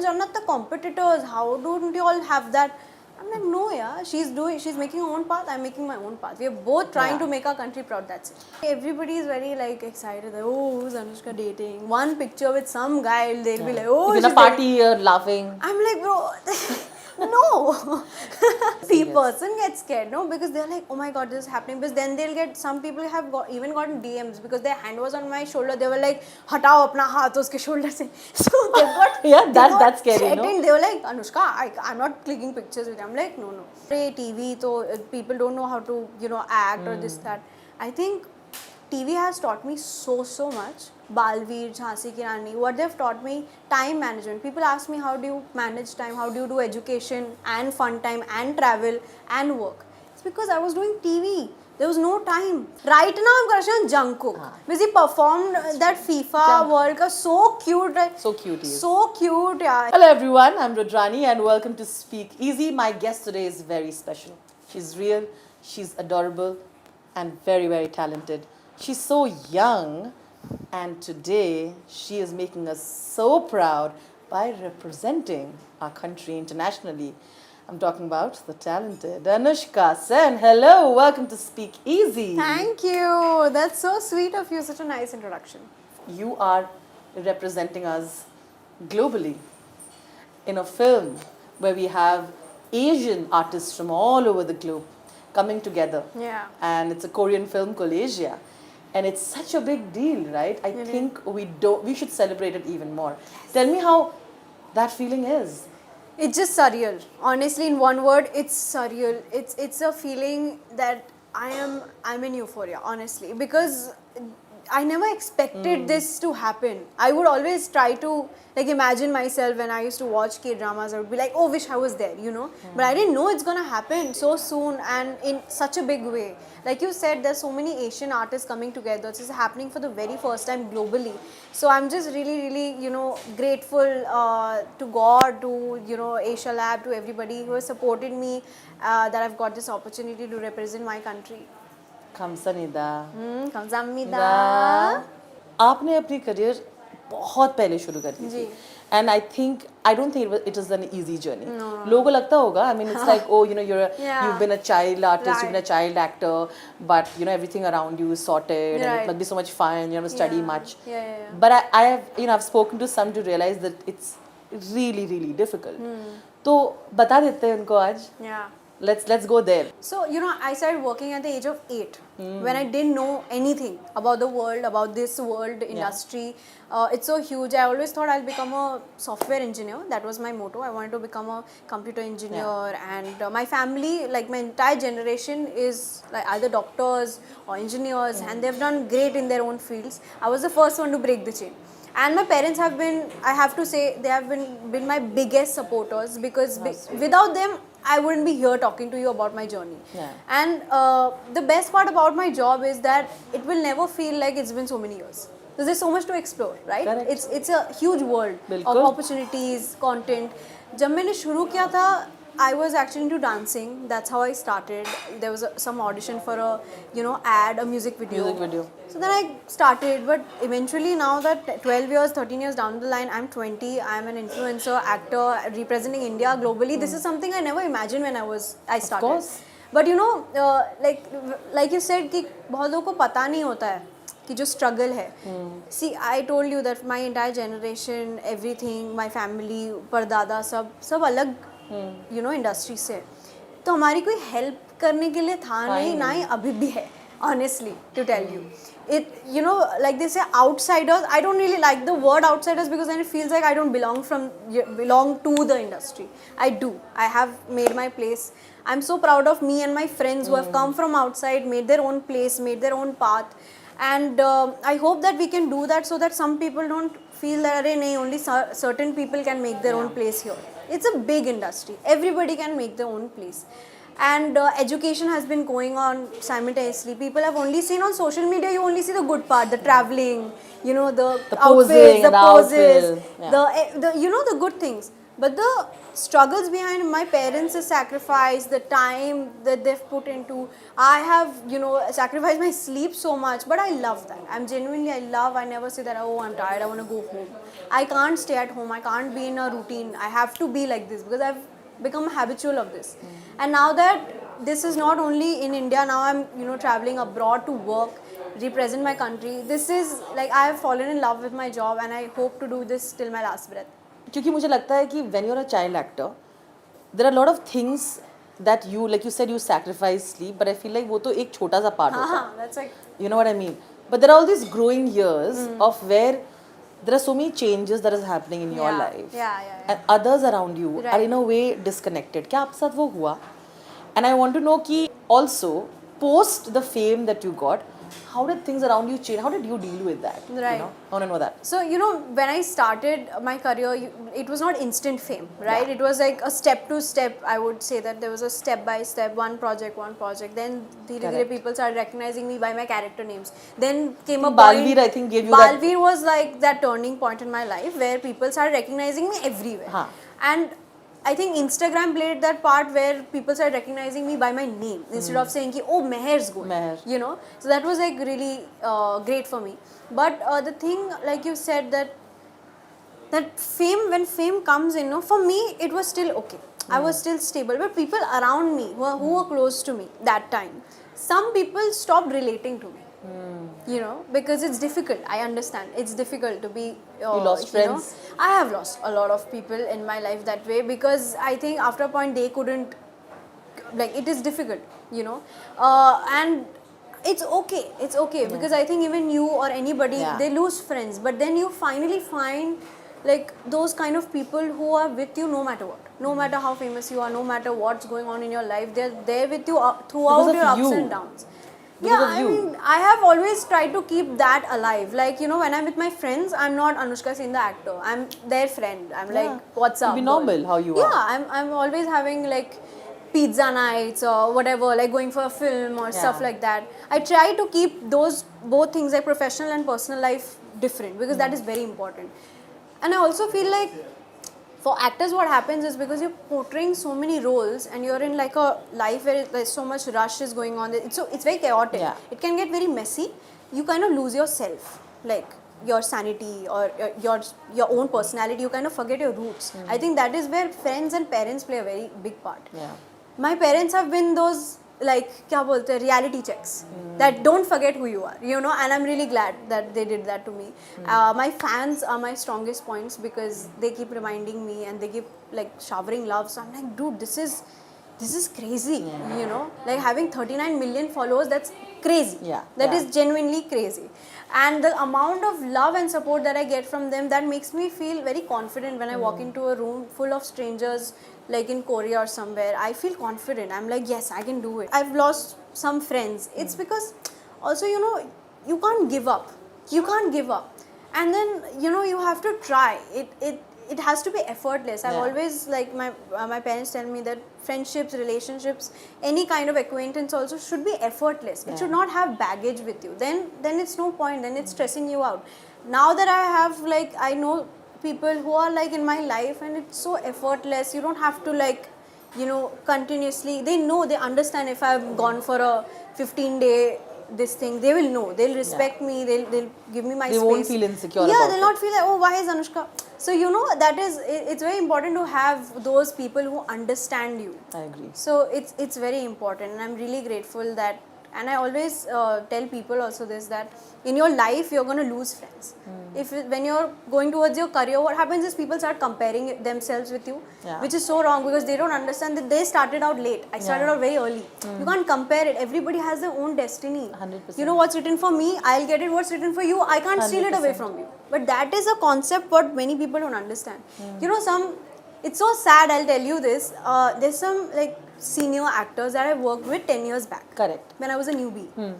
challenge, are not the competitors. How don't you all have that? I'm like, no, yeah, she's making her own path, I'm making my own path. We are both trying to make our country proud, that's it. Everybody is very like excited, like, oh, who's Anushka dating? One picture with some guy, they'll be like, oh, in a party, you're laughing. I'm like, bro, no. The person gets scared, no, because they're like, oh my god, this is happening. Because then they'll get, some people have even gotten DMs because their hand was on my shoulder. They were like, hatao apna haath uske shoulder se. So they got that's scary, no? They were like, Anushka, I'm not clicking pictures with you. I'm like, no. TV, so people don't know how to, act or this, that. I think TV has taught me so much. Balveer, Jhansi Ki Rani, what they've taught me, time management. People ask me, how do you manage time? How do you do education and fun time and travel and work? It's because I was doing TV. There was no time. Right now I'm crushing on Jungkook. Because he performed that FIFA World Cup. So cute, right? So cute, So cute, yeah. Hello everyone, I'm Rudrani and welcome to Speak Easy. My guest today is very special. She's real, she's adorable and very talented. She's so young and today she is making us so proud by representing our country internationally. I'm talking about the talented Anushka Sen. Hello, welcome to Speak Easy. Thank you. That's so sweet of you. Such a nice introduction. You are representing us globally in a film where we have Asian artists from all over the globe coming together. Yeah. And it's a Korean film called Asia. And it's such a big deal, right? I think we should celebrate it even more. Yes. Tell me how that feeling is. It's just surreal. Honestly, in one word, it's surreal. It's a feeling that I'm in euphoria, honestly, because I never expected this to happen. I would always try to imagine myself when I used to watch K-dramas. I would be like, oh, wish I was there, But I didn't know it's gonna happen so soon and in such a big way. Like you said, there's so many Asian artists coming together. This is happening for the very first time globally. So I'm just really, grateful to God, to Asia Lab, to everybody who has supported me, that I've got this opportunity to represent my country. Kamsanida. Kamsamida. आपने अपनी career बहुत पहले शुरू कर दी थी. And I don't think it was an easy journey. लोगों को लगता होगा, I mean, it's like, oh, you've been a child artist, you've been a child actor, but everything around you is sorted, and it must be so much fun. You don't have to study much. But I have, I've spoken to some to realize that it's really difficult. तो बता देते हैं उनको आज. Yeah. Let's go there. So, I started working at the age of 8 when I didn't know anything about the world, about this world industry. It's so huge. I always thought I'll become a software engineer. That was my motto. I wanted to become a computer engineer. And my family, like my entire generation, is like either doctors or engineers, and they've done great in their own fields. I was the first one to break the chain. And my parents have been, I have to say, they have been my biggest supporters, because without them, I wouldn't be here talking to you about my journey. And the best part about my job is that it will never feel like it's been so many years. Because there's so much to explore, right? Correct. It's a huge world of opportunities, content. जब मैंने शुरू किया था, I was actually into dancing. That's how I started. There was some audition for a, ad, a music video. So then I started, but eventually now that 12 years, 13 years down the line, I'm 20, I'm an influencer, actor, representing India globally. This is something I never imagined when I started. Of course. But like you said, कि बहुत लोगों को पता नहीं होता है कि जो struggle है. See, I told you that my entire generation, everything, my family, परदादा सब अलग इंडस्ट्री से, तो हमारी कोई हेल्प करने के लिए था नहीं, ना ही अभी भी है, honestly, to tell you. It, like they say, outsiders. I don't really like the word outsiders because then it feels like I don't belong to the industry. I do. I have made my place. I'm so proud of me and my friends who have come from outside, made their own place, made their own path. And I hope that we can do that so that some people don't feel that only certain people can make their own place here. It's a big industry. Everybody can make their own place. and education has been going on simultaneously. People have only seen on social media, you only see the good part, the traveling, you know, the outfits, posing the and the poses, outfit, yeah. the you know, the good things. But the struggles behind my parents' sacrifice, the time that they've put into, I have, you know, sacrificed my sleep so much, but I love that. I never say that, oh, I'm tired, I want to go home. I can't stay at home, I can't be in a routine, I have to be like this because I've become habitual of this. And now that this is not only in India, now I'm, you know, traveling abroad to work, represent my country. This is like I have fallen in love with my job and I hope to do this till my last breath. क्योंकि मुझे लगता है कि when you're a child actor, there are a lot of things that you, like you said, you sacrifice sleep, but I feel like वो तो एक छोटा सा part होता है. That's like, You know what I mean? But there are all these growing years of where there are so many changes that is happening in your life. Yeah. And others around you are in a way disconnected. क्या आपके साथ वो हुआ? And I want to know कि also post the fame that you got, how did things around you change? How did you deal with that? Right. You know? I want to know that. So, you know, when I started my career, it was not instant fame, right? Yeah. It was like a step to step. I would say that there was a step by step, one project. Then Correct. people started recognizing me by my character names. Then came a Balveer, point. I think, gave you that. Balveer was like that turning point in my life where people started recognizing me everywhere. Huh. And I think Instagram played that part where people started recognizing me by my name instead of saying, ki, oh, Meher's good. Meher. You know, so that was like really great for me. But the thing, like you said, that fame, when fame comes in, for me, it was still okay. I was still stable. But people around me who were close to me that time, some people stopped relating to me. You know, because it's difficult. I understand. It's difficult to be. You lost friends. Know, I have lost a lot of people in my life that way because I think after a point they couldn't. Like, it is difficult, you know, and it's okay. It's okay because I think even you or anybody, they lose friends, but then you finally find like those kind of people who are with you no matter what, no matter how famous you are, no matter what's going on in your life, they're there with you throughout your ups and downs. I mean, I have always tried to keep that alive. Like, you know, when I'm with my friends, I'm not Anushka Singh the actor. I'm their friend. I'm like, what's up? Be normal how you are. Yeah, I'm always having like pizza nights or whatever, like going for a film or stuff like that. I try to keep those both things, like professional and personal life, different because that is very important. And I also feel like for actors what happens is because you're portraying so many roles and you're in like a life where there's so much rush is going on, it's very chaotic. It can get very messy. You kind of lose yourself, like your sanity or your own personality. You kind of forget your roots. I think that is where friends and parents play a very big part. My parents have been those, like, kya bolte hai, reality checks that don't forget who you are, you know, and I'm really glad that they did that to me. My fans are my strongest points because they keep reminding me and they keep like showering love. So I'm like, dude, this is crazy, you know, like having 39 million followers, that's crazy. That is genuinely crazy. And the amount of love and support that I get from them, that makes me feel very confident when I walk into a room full of strangers, like in Korea or somewhere. I feel confident. I'm like, yes, I can do it. I've lost some friends. It's because also, you know, you can't give up. You can't give up. And then, you know, you have to try. It has to be effortless. I've always, like, my parents tell me that friendships, relationships, any kind of acquaintance also should be effortless. It should not have baggage with you. Then it's no point. Then it's stressing you out. Now that I have, like, I know people who are like in my life and it's so effortless. You don't have to, like, you know, continuously. They know, they understand if I've gone for a 15-day this thing, they will know, they'll respect me, they'll give me my space. They won't feel insecure about they'll not feel like, oh, why is Anushka? So, you know, that is, it's very important to have those people who understand you. I agree. So it's very important, and I'm really grateful that, and I always tell people also this, that in your life you're going to lose friends. When you're going towards your career, what happens is people start comparing themselves with you, which is so wrong because they don't understand that they started out late. I started out very early. You can't compare it. Everybody has their own destiny. 100%. You know what's written for me, I'll get it. What's written for you, I can't steal it away from you. But that is a concept what many people don't understand. You know, it's so sad, I'll tell you this. There's some like senior actors that I worked with 10 years back. Correct. When I was a newbie.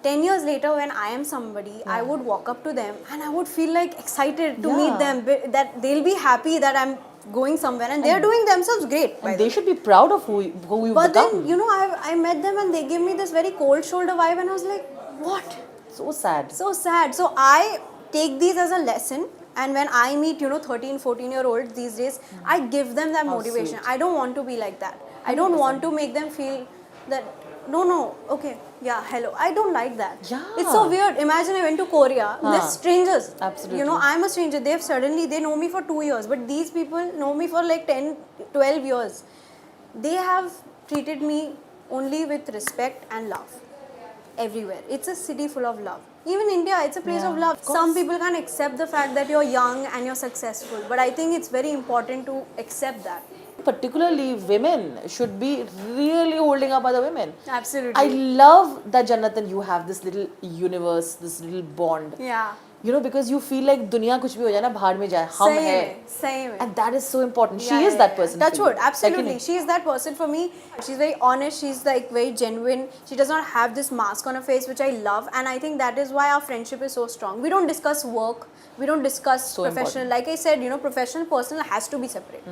10 years later, when I am somebody, I would walk up to them and I would feel like excited to meet them, that they'll be happy that I'm going somewhere, and they're doing themselves great. And they should be proud of who you But become. then, you know, I met them and they gave me this very cold shoulder vibe, and I was like, what? So sad. So sad. So I take these as a lesson, and when I meet, you know, 13, 14-year-olds these days, I give them that motivation. sweet. I don't want to be like that. I don't want to make them feel that, no, okay, yeah, hello. I don't like that. Yeah. It's so weird. Imagine I went to Korea. They're strangers. Absolutely. You know, I'm a stranger. They know me for 2 years, but these people know me for like 10, 12 years. They have treated me only with respect and love. Everywhere. It's a city full of love. Even India, it's a place of love. Some people can't accept the fact that you're young and you're successful, but I think it's very important to accept that. Particularly women should be really holding up other women. Absolutely. I love that, Jannatan, you have this little universe, this little bond. Yeah. You know, because you feel like दुनिया कुछ भी हो जाए ना भाड़ में जाए हम हैं. Same. And that is so important. She is that person. Touch for you. wood, absolutely. She is that person for me. She's very honest. She's like very genuine. She does not have this mask on her face, which I love. And I think that is why our friendship is so strong. We don't discuss work. We don't discuss professional. Like I said, you know, professional, personal has to be separate.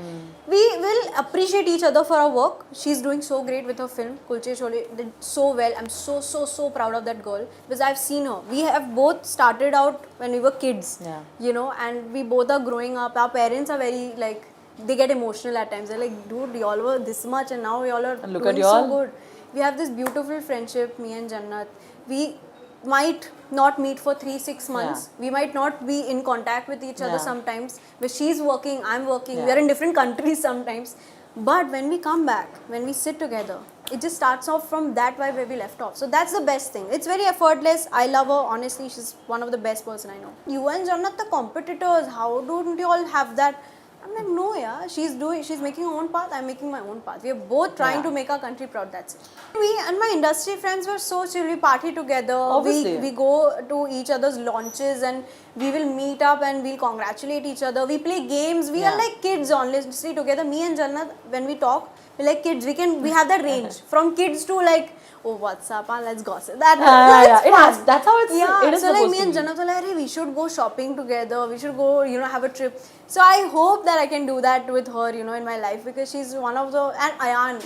We will appreciate each other for our work. She's doing so great with her film. Kulche Chole did so well. I'm so proud of that girl because I've seen her. We have both started out when we were kids, you know, and we both are growing up. Our parents are very like, they get emotional at times. They're like, dude, y'all were this much and now y'all are doing so good. We have this beautiful friendship, me and Jannat. We might not meet for 3-6 months. We might not be in contact with each other sometimes. But she's working, I'm working. We're in different countries sometimes. But when we come back, when we sit together, it just starts off from that vibe where we left off. So that's the best thing. It's very effortless. I love her. Honestly, she's one of the best person I know. You and Jannat, the competitors, how don't you all have that? I'm like, no, yeah. She's making her own path. I'm making my own path. We are both trying to make our country proud. That's it. We and my industry friends were so chill. We party together. Obviously. We go to each other's launches and we will meet up and we'll congratulate each other. We play games. We are like kids, honestly, together. Me and Jannat, when we talk, we're like kids. We have that range from kids to like, oh, what's up? Let's gossip. That's that's how it's. It is so like me to and be. Jannat were like, hey, we should go shopping together. We should go, you know, have a trip. So I hope that I can do that with her, you know, in my life because she's one of the. And Ayan,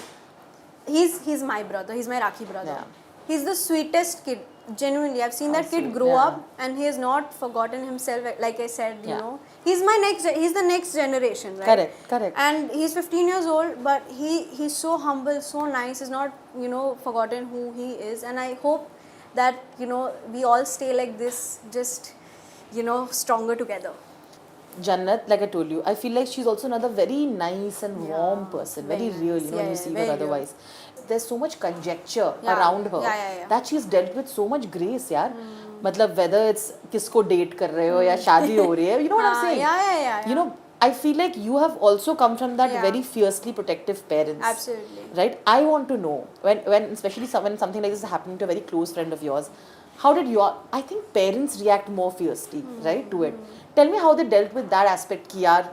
he's my brother. He's my Rakhi brother. Yeah. He's the sweetest kid. Genuinely, I've seen that kid grow up and he has not forgotten himself. Like I said, you know, he's the next generation, right? Correct. And he's 15 years old, but he's so humble, so nice. He's not, you know, forgotten who he is. And I hope that, you know, we all stay like this, just, you know, stronger together. Jannat, like I told you, I feel like she's also another very nice and warm person, very real, you know, when you see her otherwise. There's so much conjecture around her that she's dealt with so much grace, yaar. मतलब whether it's किसको date कर रहे हो या शादी हो रही है, you know what I'm saying? You know, I feel like you have also come from that very fiercely protective parents. Absolutely. Right? I want to know, when especially when something like this is happening to a very close friend of yours, how did I think parents react more fiercely, right, to it. Tell me how they dealt with that aspect, ki yaar,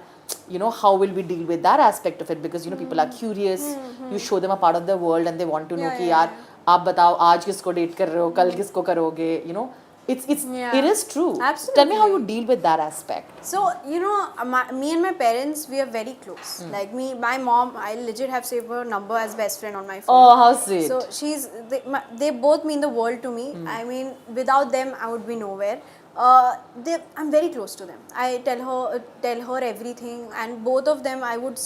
you know, how will we deal with that aspect of it? Because, you know, people are curious, you show them a part of the world and they want to know ki yaar, aap batao, aaj kisko date kar rahe ho, kal kisko karoge, you know. It is true. Absolutely. Tell me how you deal with that aspect. So, you know, me and my parents, we are very close. Like my mom, I legit have saved her number as best friend on my phone. Oh, how sweet. So, they both mean the world to me. I mean, without them, I would be nowhere. I'm very close to them. I tell her everything, and both of them, I would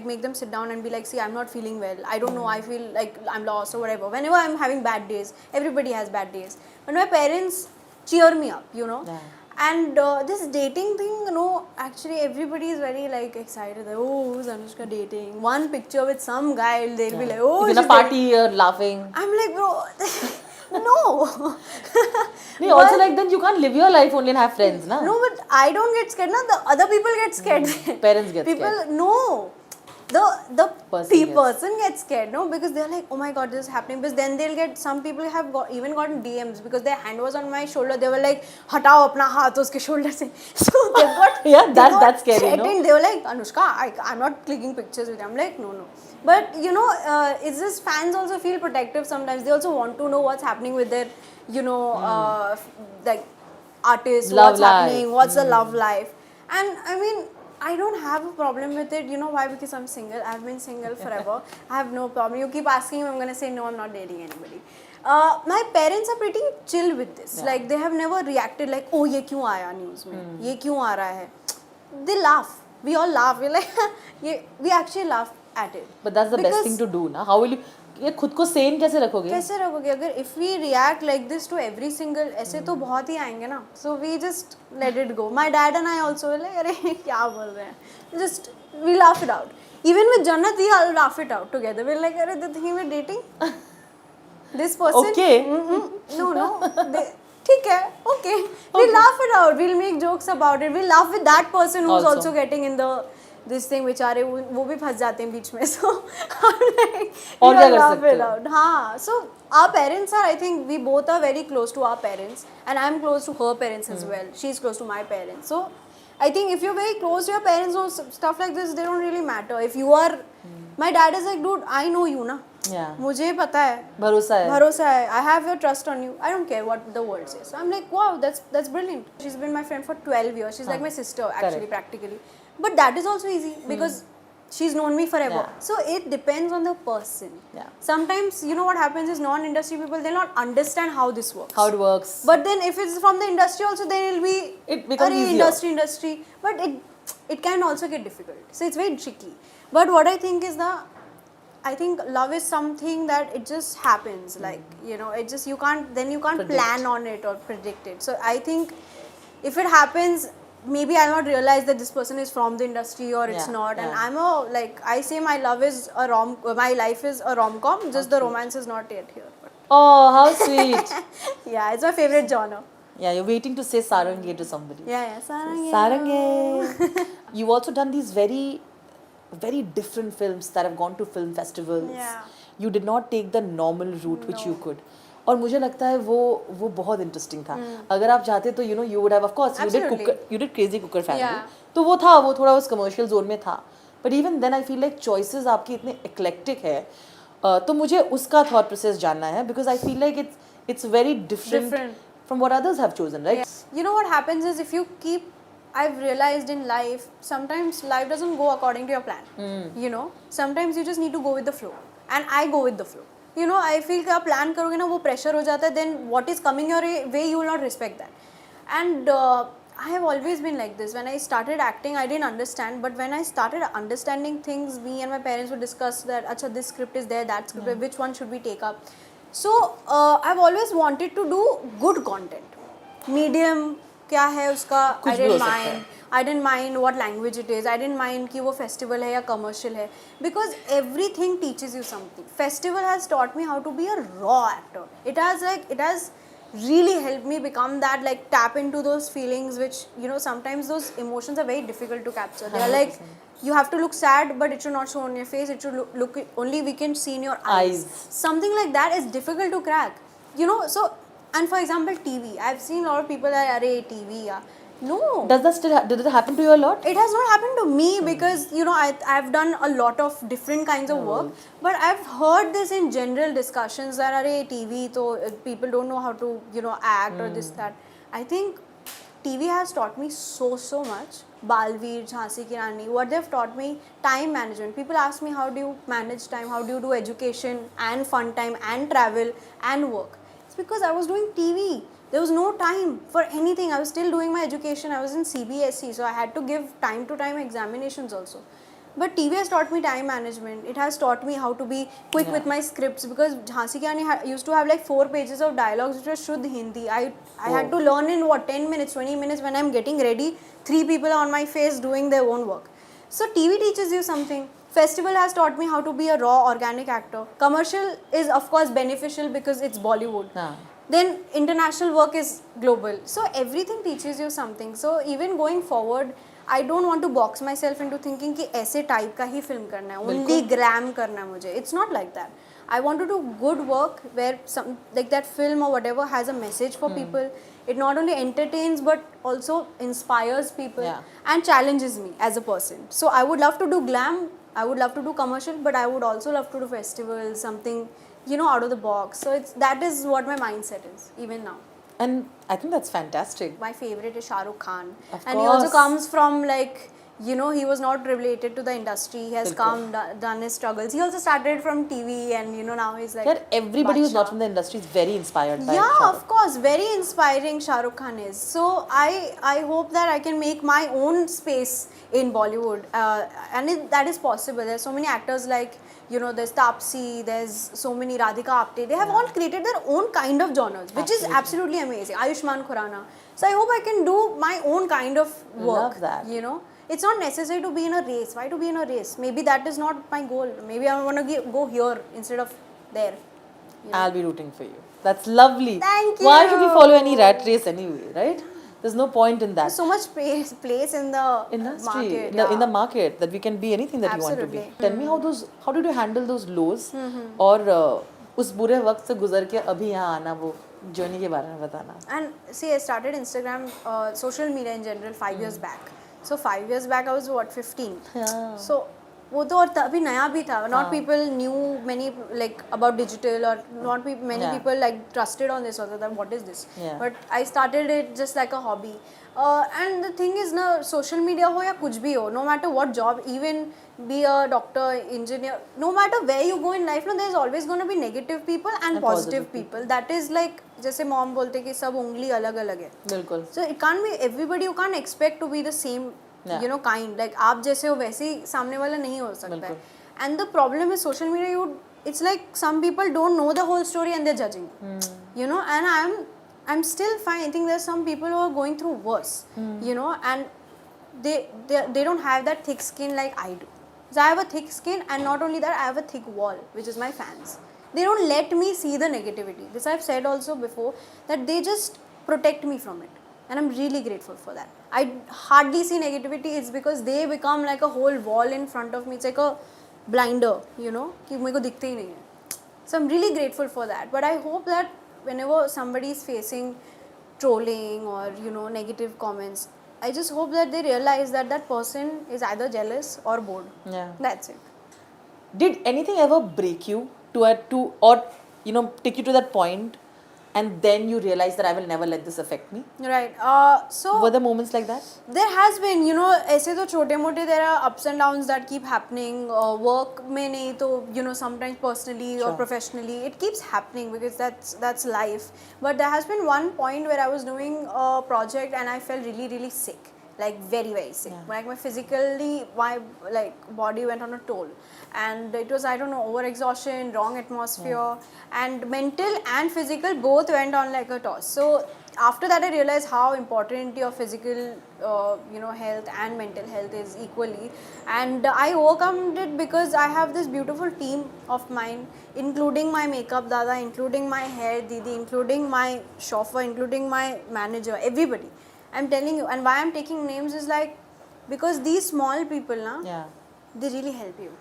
make them sit down and be like, see, I'm not feeling well. I don't know. I feel like I'm lost or whatever. Whenever I'm having bad days, everybody has bad days. But my parents cheer me up, you know. Yeah. And this dating thing, you know, actually everybody is very like excited. Like, oh, who's Anushka dating? One picture with some guy, they'll be like, oh, in a party, you're laughing. I'm like, bro. No. Also like then you can't live your life only and have friends, na? No, but I don't get scared, na. The other people get scared. Parents get scared. No. The person gets scared, no, because they're like, oh my god, this is happening. Because then they'll get, some people have even gotten DMs because their hand was on my shoulder. They were like, hatao apna haath uske shoulder se. So they've got that's scary, no? They were like, Anushka, I'm not clicking pictures with you. I'm like, no. But you know, it's just fans also feel protective sometimes. They also want to know what's happening with their, you know, like artists, what's happening, what's the love life. And I mean, I don't have a problem with it. You know why? Because I'm single. I've been single forever. I have no problem. You keep asking me, I'm gonna say no. I'm not dating anybody. My parents are pretty chill with this. Yeah. Like they have never reacted like, oh ये क्यों आया news में? ये क्यों आ रहा है? They laugh. We all laugh. We're like, we actually laugh at it. But that's the best thing to do, ना? How will you? ये खुद को sane कैसे रखोगे? कैसे रखोगे? अगर if we react like this to every single, ऐसे तो बहुत ही आएंगे ना. So we just let it go. My dad and I also were like, अरे क्या बोल रहे हैं? Just we laugh it out. Even with Jannat, we all laugh it out together. We're like, अरे the thing we're dating. This person. Okay. No. ठीक है, okay. We'll laugh it out. We'll make jokes about it. We'll laugh with that person who's also getting in the this thing. बेचारे वो भी फंस जाते हैं बीच में. So और क्या कर सकते हो? हाँ. So our parents are, I think we both are very close to our parents, and I'm close to her parents as well. She's close to my parents. So I think if you're very close to your parents, or stuff like this, they don't really matter. If you are, my dad is like, dude, I know you ना. Yeah. मुझे पता है. भरोसा है. I have your trust on you. I don't care what the world says. So I'm like, wow, that's brilliant. She's been my friend for 12 years. She's like my sister actually. Correct. Practically. But that is also easy because she's known me forever. Yeah. So it depends on the person. Yeah. Sometimes, you know what happens is non-industry people, they'll not understand how this works. How it works. But then if it's from the industry also, then it'll be it becomes easier. Industry. But it can also get difficult. So it's very tricky. But what I think is I think love is something that it just happens. Like, you know, it just you can't predict. Plan on it or predict it. So I think if it happens, maybe I'll not realize that this person is from the industry or it's not. And I'm I say my life is a rom-com, just the romance is not yet here. Oh, how sweet. Yeah, it's my favorite genre. Yeah, you're waiting to say Sarange to somebody. Yeah, Sarange. Sarange. You've also done these very different films that have gone to film festivals. Yeah. You did not take the normal route which you could. और मुझे लगता है वो बहुत interesting था. अगर आप चाहते तो you would have, of course, you did Crazy Cooker Family. Yeah. तो वो थोड़ा उस commercial zone में था. But even then I feel like choices आपकी इतने eclectic है. तो मुझे उसका thought process जानना है because I feel like it's very different from what others have chosen, right? Yeah. You know what happens is if you keep, I've realized in life, sometimes life doesn't go according to your plan. You know, sometimes you just need to go with the flow. And I go with the flow. You know, I feel कि आप plan करोगे ना वो pressure हो जाता है, then what is coming your way you will not respect that. And I have always been like this. When I started acting, I didn't understand, but when I started understanding things, me and my parents would discuss that, acha, this script is there, that script, which one should we take up? So I've always wanted to do good content. Medium क्या है उसका, I didn't mind what language it is. I didn't mind कि वो festival है या commercial है. Because everything teaches you something. Festival has taught me how to be a raw actor. It has really helped me become that, like tap into those feelings which, you know, sometimes those emotions are very difficult to capture. They are like, you have to look sad but it should not show on your face. It should look only we can see in your eyes. Something like that is difficult to crack. You know, so, and for example TV. I've seen a lot of people that are TV. Yeah. No. Did it happen to you a lot? It has not happened to me because, you know, I've done a lot of different kinds of work. But I've heard this in general discussions that are TV, so people don't know how to, you know, act or this, that. I think TV has taught me so much. Balveer, Jhansi Ki Rani, what they've taught me, time management. People ask me, how do you manage time? How do you do education and fun time and travel and work? It's because I was doing TV. There was no time for anything. I was still doing my education. I was in CBSE, so I had to give time to time examinations also. But TV has taught me time management. It has taught me how to be quick with my scripts because Jhansi Ki Rani used to have like 4 pages of dialogues which were Shuddh Hindi. I had to learn in 10 minutes, 20 minutes when I'm getting ready. 3 people are on my face doing their own work. So TV teaches you something. Festival has taught me how to be a raw, organic actor. Commercial is of course beneficial because it's Bollywood. Then international work is global. So everything teaches you something. So even going forward, I don't want to box myself into thinking कि ऐसे type का ही film करना है, only glam करना है मुझे. It's not like that. I want to do good work where some like that film or whatever has a message for people. It not only entertains but also inspires people and challenges me as a person. So I would love to do glam. I would love to do commercial, but I would also love to do festivals, something, you know, out of the box. So that is what my mindset is even now. And I think that's fantastic. My favorite is Shah Rukh Khan. And he also comes from like, you know, he was not related to the industry. He has come, done his struggles. He also started from TV, and you know, now he's like. Yeah, everybody who's not Badshah. from the industry is very inspired by Yeah, Shah Rukh. of course, very inspiring Shah Rukh Khan is. So I hope that I can make my own space in Bollywood, and that is possible. There's so many actors like, you know, there's Taapsee, there's so many Radhika Apte. They have all created their own kind of genres, which is absolutely amazing. Ayushmann Khurrana. So I hope I can do my own kind of work. Love that. You know, it's not necessary to be in a race. Why to be in a race? Maybe that is not my goal. Maybe I want to go here instead of there. You know? I'll be rooting for you. That's lovely. Thank Why should we you. follow any rat race anyway, right? There's no point in that. There's so much place in the Industry, market. in the market, that we can be anything that you want to be. Absolutely. Tell me how did you handle those lows और उस बुरे वक्त से गुजर के अभी यहाँ आना, वो journey के बारे में बताना. And see, I started Instagram, social media in general 5 years back. So 5 years back I was what, 15. Yeah. So वो तो और तभी नया भी था. Not people knew many like about digital, or not many people like trusted on this, or that what is this. Yeah. But I started it just like a hobby. And the thing is ना, social media हो या कुछ भी हो, no matter what job, even be a doctor, engineer, no matter where you go in life, no, there's always going to be negative people and positive people. That is like, जैसे mom बोलते कि सब उंगली अलग अलग है. बिल्कुल. So it can't be everybody. You can't expect to be the same, you know, kind. Like आप जैसे हो वैसे ही सामने वाला नहीं हो सकता है. And the problem is social media. It's like some people don't know the whole story and they're judging. You know, and I'm still fine. I think there's some people who are going through worse. You know, and they don't have that thick skin like I do. So I have a thick skin, and not only that, I have a thick wall, which is my fans. They don't let me see the negativity. This I've said also before, that they just protect me from it. And I'm really grateful for that. I hardly see negativity. It's because they become like a whole wall in front of me. It's like a blinder, you know, कि मेरे को दिखते ही नहीं है. So I'm really grateful for that. But I hope that whenever somebody is facing trolling or, you know, negative comments, I just hope that they realize that that person is either jealous or bored. Yeah. That's it. Did anything ever break you or you know, take you to that point, and then you realize that I will never let this affect me? Right. So Were there moments like that? there has been, you know, ऐसे तो छोटे मोटे there are ups and downs that keep happening. Work में नहीं तो, you know, sometimes personally or professionally it keeps happening, because that's life. But there has been one point where I was doing a project and I felt really sick, like very sick. Like my body went on a toll, and it was, I don't know, overexhaustion, wrong atmosphere, and mental and physical both went on like a toss. So after that I realized how important your physical you know, health and mental health is equally, and I overcome it because I have this beautiful team of mine, including my makeup dada, including my hair didi, including my chauffeur, including my manager, everybody. I'm telling you. And why I'm taking names is like, because these small people they really help you.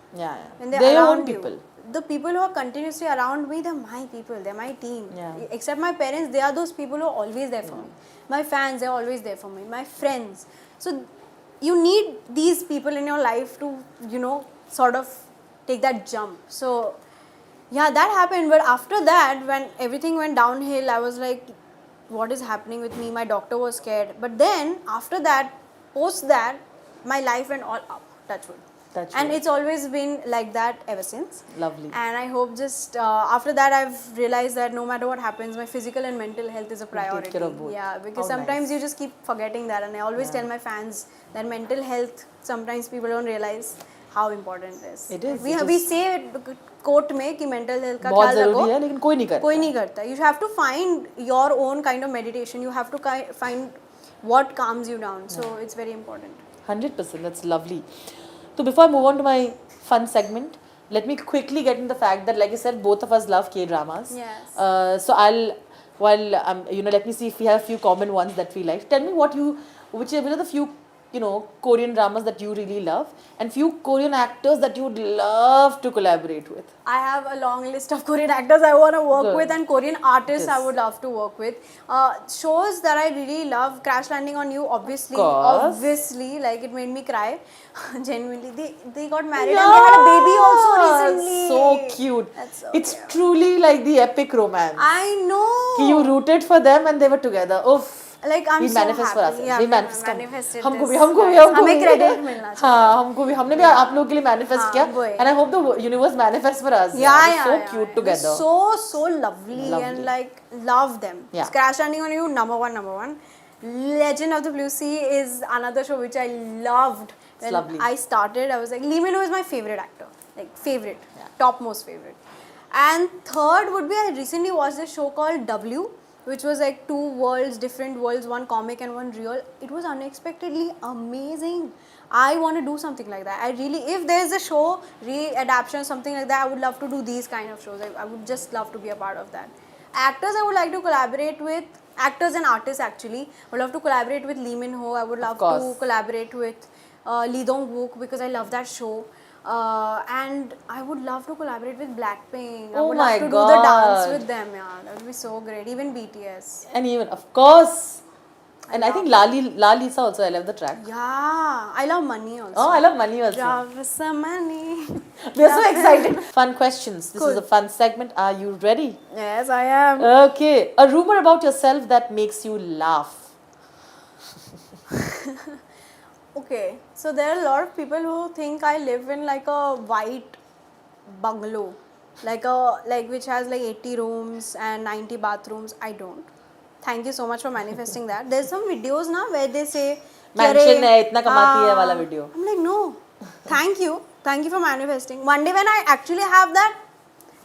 When they're your around own people. you. The people who are continuously around me, they're my people, they're my team. Except my parents, they are those people who are always there for me. My fans, they're always there for me. My friends. So you need these people in your life to, you know, sort of take that jump. So yeah, that happened. But after that, when everything went downhill, I was like, what is happening with me? My doctor was scared. But then after that, post that, my life went all up. Touch wood. And it's always been like that ever since. Lovely. And I hope just after that I've realized that no matter what happens, my physical and mental health is a priority. Take care of both. Yeah, because sometimes you just keep forgetting that, and I always tell my fans that mental health, sometimes people don't realize how important it is. It is. We say it quote में कि mental health का बहुत ख्याल ज़रूरी है, रखो. लेकिन कोई नहीं करता. कोई नहीं करता. You have to find your own kind of meditation. You have to find what calms you down. So it's very important. 100%. That's lovely. So before I move on to my fun segment, let me quickly get into the fact that, like I said, both of us love K-dramas. Yes. So you know, let me see if we have a few common ones that we like. Tell me which are the few, you know, Korean dramas that you really love, and few Korean actors that you would love to collaborate with. I have a long list of Korean actors I want to work with, and Korean artists I would love to work with. Shows that I really love, Crash Landing on You, obviously, like it made me cry. Genuinely, they got married and they had a baby also recently. So cute. It's cute. Truly like the epic romance. I know. You rooted for them and they were together. Oof. like I'm we so manifest for happy. ourselves. Yeah, we we manifest. manifested हमको भी this, हमको भी guys. हमको हमें भी credit मिलना चाहिए. हाँ हमको भी हमने भी आप लोगों के लिए manifest हाँ, किया वही. and I hope the universe manifests for us. Yeah, We're yeah, so yeah, cute yeah. together. They're so lovely, Lovely. and like love them. Yeah. Crash Landing on You, number one. Legend of the Blue Sea is another show which I loved. It's When lovely. I started, I was like, Lee Min-ho is my favorite actor, like favorite, Yeah. topmost favorite. And third would be I recently watched this show called W, which was like two worlds, different worlds, one comic and one real. It was unexpectedly amazing. I want to do something like that. I really, if there's a show, re-adaptation, something like that, I would love to do these kind of shows. I would just love to be a part of that. Actors I would like to collaborate with, actors and artists actually. I would love to collaborate with Lee Min-ho. I would love to collaborate with Lee Dong-wook because I love that show. And I would love to collaborate with Blackpink. I would love to do the dance with them. Yeah, that would be so great. Even BTS. And even of course. And I think La Lisa also, I love the track. Yeah, I love Money also. Oh, I love Money also. Love some money. We are so excited. Fun questions. This is a fun segment. Are you ready? Yes, I am. Okay. A rumor about yourself that makes you laugh. Okay, so there are a lot of people who think I live in like a white bungalow, like which has like 80 rooms and 90 bathrooms. I don't. Thank you so much for manifesting that. There's some videos now where they say Mansion है इतना कमाती है वाला video. I'm like no, thank you for manifesting. One day when I actually have that,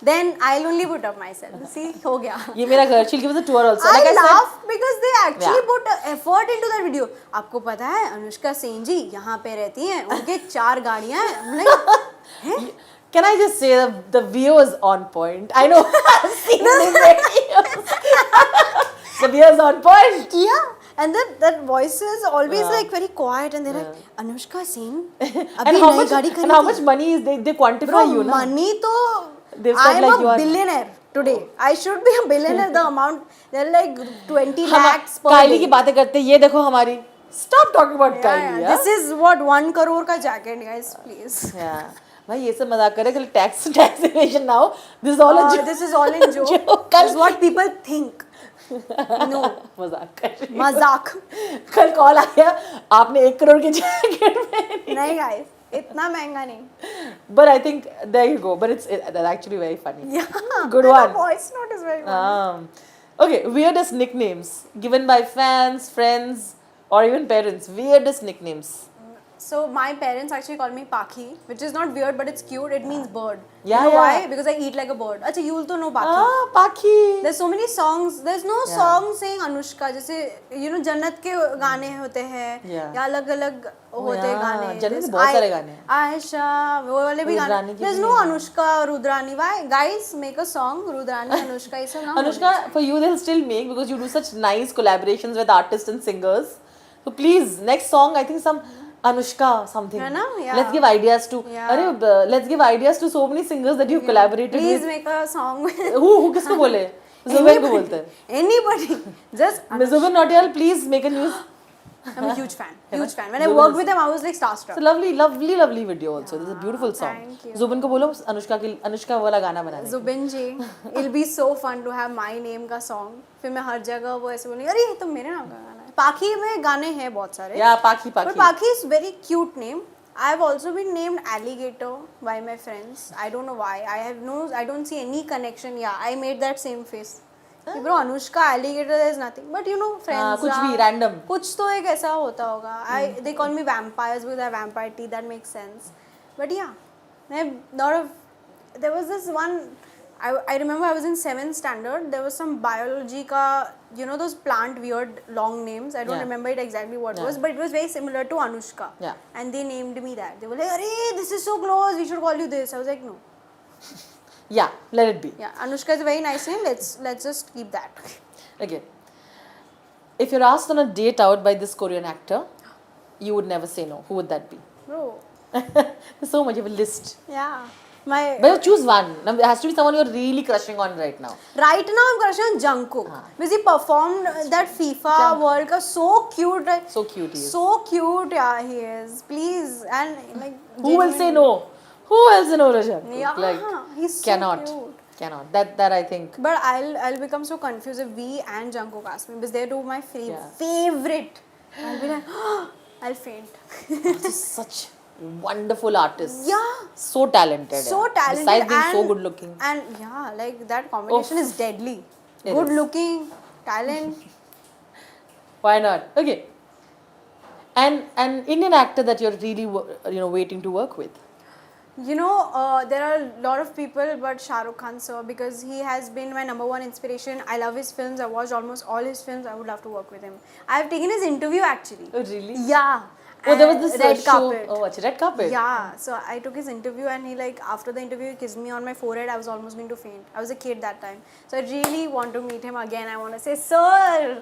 then I'll only put up myself. See, हो गया. ये मेरा घर. She'll give us a tour also. I Like I laugh said, because they actually put effort into that video. आपको पता है अनुष्का सेन जी यहाँ पे रहती हैं, उनके 4 गाड़ियाँ हैं. I'm like, can I just say the view is on point? I know. I've seen the videos. The view is on point. Yeah. And then that voice is always like very quiet and they're like, Anushka Sen, And how much money is they quantify Bro, you, na? money to, They've said I'm like you a are billionaire today. I should be a billionaire. The amount, they're like 20 lakhs per Kylie day. की बातें करते ये देखो हमारी. Stop talking about Kylie. Yeah. This is what 1 crore का jacket, guys, please. Yeah. भाई ये सब मजाक करे कल tax evasion now. This is all a joke. This is all in joke. This is what people think. No. मजाक कर रही हूँ. मजाक. कल कॉल आया आपने 1 करोड़ की जैकेट में नहीं guys, इतना महंगा नहीं. But I think there you go. But that's actually very funny. Yeah. Good and one. The voice note is very funny. Okay, weirdest nicknames given by fans, friends, or even parents. Weirdest nicknames. So my parents actually call me Pakhi, which is not weird, but it's cute. It means bird. Yeah, you know yeah. why? Because I eat like a bird. Achha, you also know Pakhi. Ah, Pakhi. There's so many songs. There's no song saying Anushka. जैसे you know जन्नत के गाने होते हैं या अलग-अलग होते हैं गाने. जन्नत में बहुत सारे गाने हैं. आयशा वो वाले भी गाने. There's no Anushka, Rudrani. Why? Guys, make a song. Rudrani, Anushka. इसे ना. Anushka, for you they'll still make because you do such nice collaborations with artists and singers. So please, next song I think some Anushka something. Yeah. Let's give ideas to. Yeah. Let's give ideas to so many singers that you've collaborated Please with. make a song with. Who किसको बोले? Zubin को बोलते हैं. Anybody. Just. Zubin Nautiyal, please make a news. I'm a huge fan. Huge fan. When I worked with them, I was like starstruck. It's a lovely video also. This is a beautiful song. Thank you. Zubin को बोलो अनुष्का वाला गाना बना दे. Zubin ji, it'll be so fun to have my name का song. फिर मैं हर जगह वो ऐसे बोलूँगी अरे ये तो मेरे नाम का गाना है. पाखी में गाने हैं बहुत सारे. Yeah, Pakhi. But Pakhi is very cute name. I have also been named Alligator by my friends. I don't know why. I don't see any connection. Yeah, I made that same face. Bro, Anushka, Alligator, there's nothing. But you know, friends. कुछ भी random. कुछ तो एक ऐसा होता होगा. They call me vampires because I have vampire teeth. That makes sense. But yeah, there was this one. I remember I was in 7th standard. There was some biology ka, you know those plant weird long names. I don't remember it exactly what it was, but it was very similar to Anushka. Yeah. And they named me that. They were like, "Arey, this is so close. We should call you this." I was like, "No." Yeah, let it be. Yeah, Anushka is a very nice name. Let's just keep that. Okay. If you're asked on a date out by this Korean actor, you would never say no. Who would that be? Bro. There's so much of a list. Yeah. But you choose one. Now, it has to be someone you're really crushing on right now. Right now, I'm crushing on Jungkook. Because he performed that FIFA World Cup. So cute, right? So cute he is. So cute, yeah, he is. Please. And like, who will say no? Who else in Origin? Yeah, Like, he's so cannot. cute. Cannot. That I think. But I'll become so confused if V and Jungkook ask me because they're two of my Yeah. favorite. I'll be like, I'll faint. Just such wonderful artists. Yeah. So talented. So yeah. talented. Besides being so and- good looking. And yeah, like that combination Oof. is deadly. It Good is. looking, talent. Why not? Okay. And an Indian actor that you're really waiting to work with. You know, there are a lot of people, but Shah Rukh Khan sir, because he has been my number one inspiration. I love his films. I watched almost all his films. I would love to work with him. I've taken his interview actually. Oh really? Yeah. Oh, there was And this red show. carpet. Oh, it's red carpet. Yeah, so I took his interview and he like after the interview he kissed me on my forehead. I was almost going to faint. I was a kid that time. So I really want to meet him again. I want to say, sir,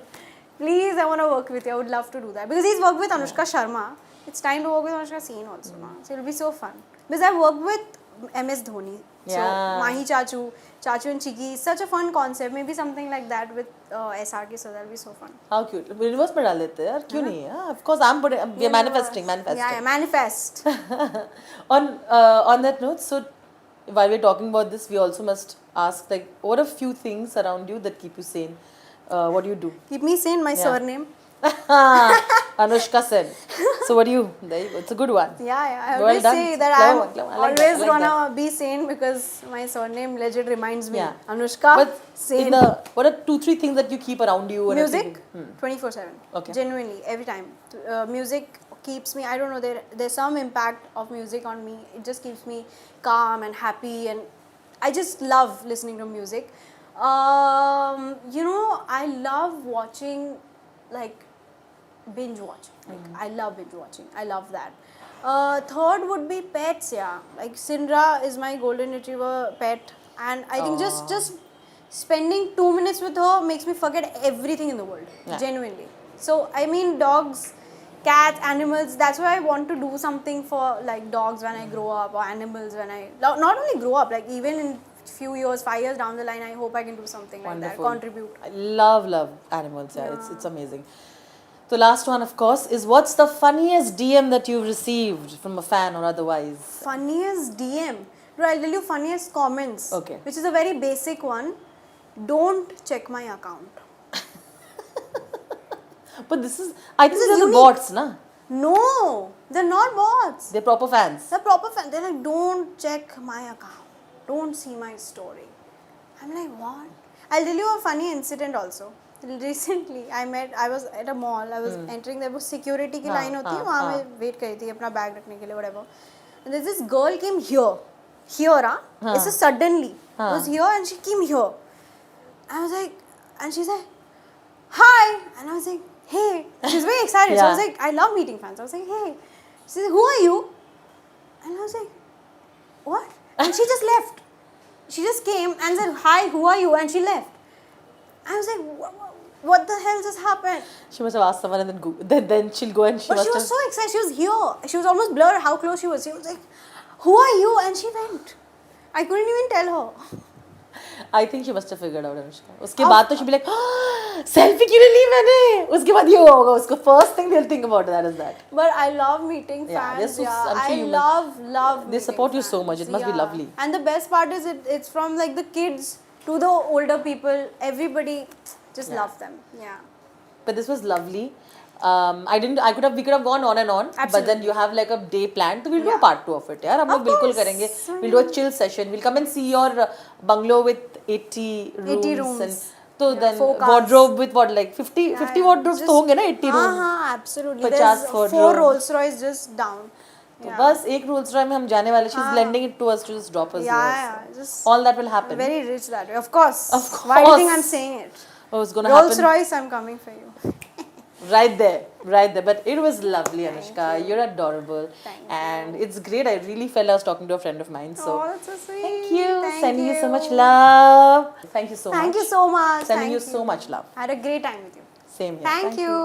please, I want to work with you. I would love to do that. Because he's worked with Anushka Sharma. It's time to work with Anushka Sen also. No? So it'll be so fun. Because I've worked with MS Dhoni. So Yeah. Mahi Chachu, Chachu and Chiki. Such a fun concept. Maybe something like that with SRK. So that'll be so fun. How cute. Reverse में डाल देते हैं यार क्यों नहीं है? Of course I'm we're manifesting. Yeah, manifest. On that note, so while we're talking about this, we also must ask like what are few things around you that keep you sane? What do you do? Keep me sane, my surname. Anushka Sen. So what do you? There you go. It's a good one. Yeah, I Well always done. say that Clever I'm one, clever. I like always that, I like gonna be sane because my surname legit reminds me. Yeah. Anushka, But sane. what are 2-3 things that you keep around you? and Music, everything? 24/7. Okay. Genuinely, every time. Music keeps me, I don't know, there's some impact of music on me. It just keeps me calm and happy and I just love listening to music. You know, I love watching like binge watching. Like I love binge watching. I love that. Third would be pets, yeah. Like Sindra is my golden retriever pet, and I think just spending 2 minutes with her makes me forget everything in the world. Yeah. Genuinely. So I mean, dogs, cats, animals. That's why I want to do something for like dogs when I grow up, or animals when I not only grow up, like even in few years, 5 years down the line, I hope I can do something Wonderful. like that, contribute. I love animals. Yeah, it's amazing. The last one, of course, is what's the funniest DM that you've received from a fan or otherwise? Funniest DM. No, I'll tell you funniest comments. Okay. Which is a very basic one. Don't check my account. But this is, I think This is they're the unique. bots, na? No, they're not bots. They're proper fans. They're proper fans. They're like, don't check my account. Don't see my story. I'm like, what? I'll tell you a funny incident also. Recently, I was at a mall. I was entering. There was security की line होती है. वहाँ मैं wait कर रही थी अपना bag रखने के लिए whatever. And there's this girl came here. It's a suddenly. It was here and she came here. I was like, and she's like, hi. And I was like, hey. And she's very excited. So I was like, I love meeting fans. I was like, hey. She's like, who are you? And I was like, what? And she just left. She just came and said, hi, who are you? And she left. I was like, what the hell just happened? She must have asked someone and then she'll go and she But must she was have... so excited. She was here. She was almost blurred how close she was. She was like, who are you? And she went. I couldn't even tell her. I think she must have figured out Anushka. उसके बाद तो she'll be like, selfie क्यों नहीं ली मैंने? उसके बाद ये होगा. उसको first thing they'll think about that is that. But I love meeting Yeah, they're fans. so- Yeah, I'm sure I you love They meeting support you so fans. much. It must be lovely. And the best part is it's from like the kids to the older people. Everybody just love them. Yeah. But this was lovely. We could have gone on and on. Absolutely. But then you have like a day planned. So we'll do a part 2 of it. Yeah, हम लोग बिल्कुल करेंगे. We'll do a chill session. We'll come and see your bungalow with 80 rooms. 80 rooms. And so then 4 cars. wardrobe with what, like 50 wardrobes तो होंगे ना 80 rooms. हाँ, absolutely. 50 There's 4 wardrobe. Rolls Royce just down. तो बस एक Rolls Royce में हम जाने वाले. She's lending it to us to just drop us here. Yeah, just All that will happen. very rich that way. Of course. Of Why do you think course. I'm saying it? Oh, it's gonna Rolls happen. Royce, I'm coming for you. Right there. But it was lovely, Anushka. You're adorable. Thank and it's great. I really felt I was talking to a friend of mine. So Oh, that's so sweet. thank you. Thank Sending you so much you. love. Thank you so much. Thank you so much. Sending Thank you so much love. I had a great time with you. Same here. Thank you.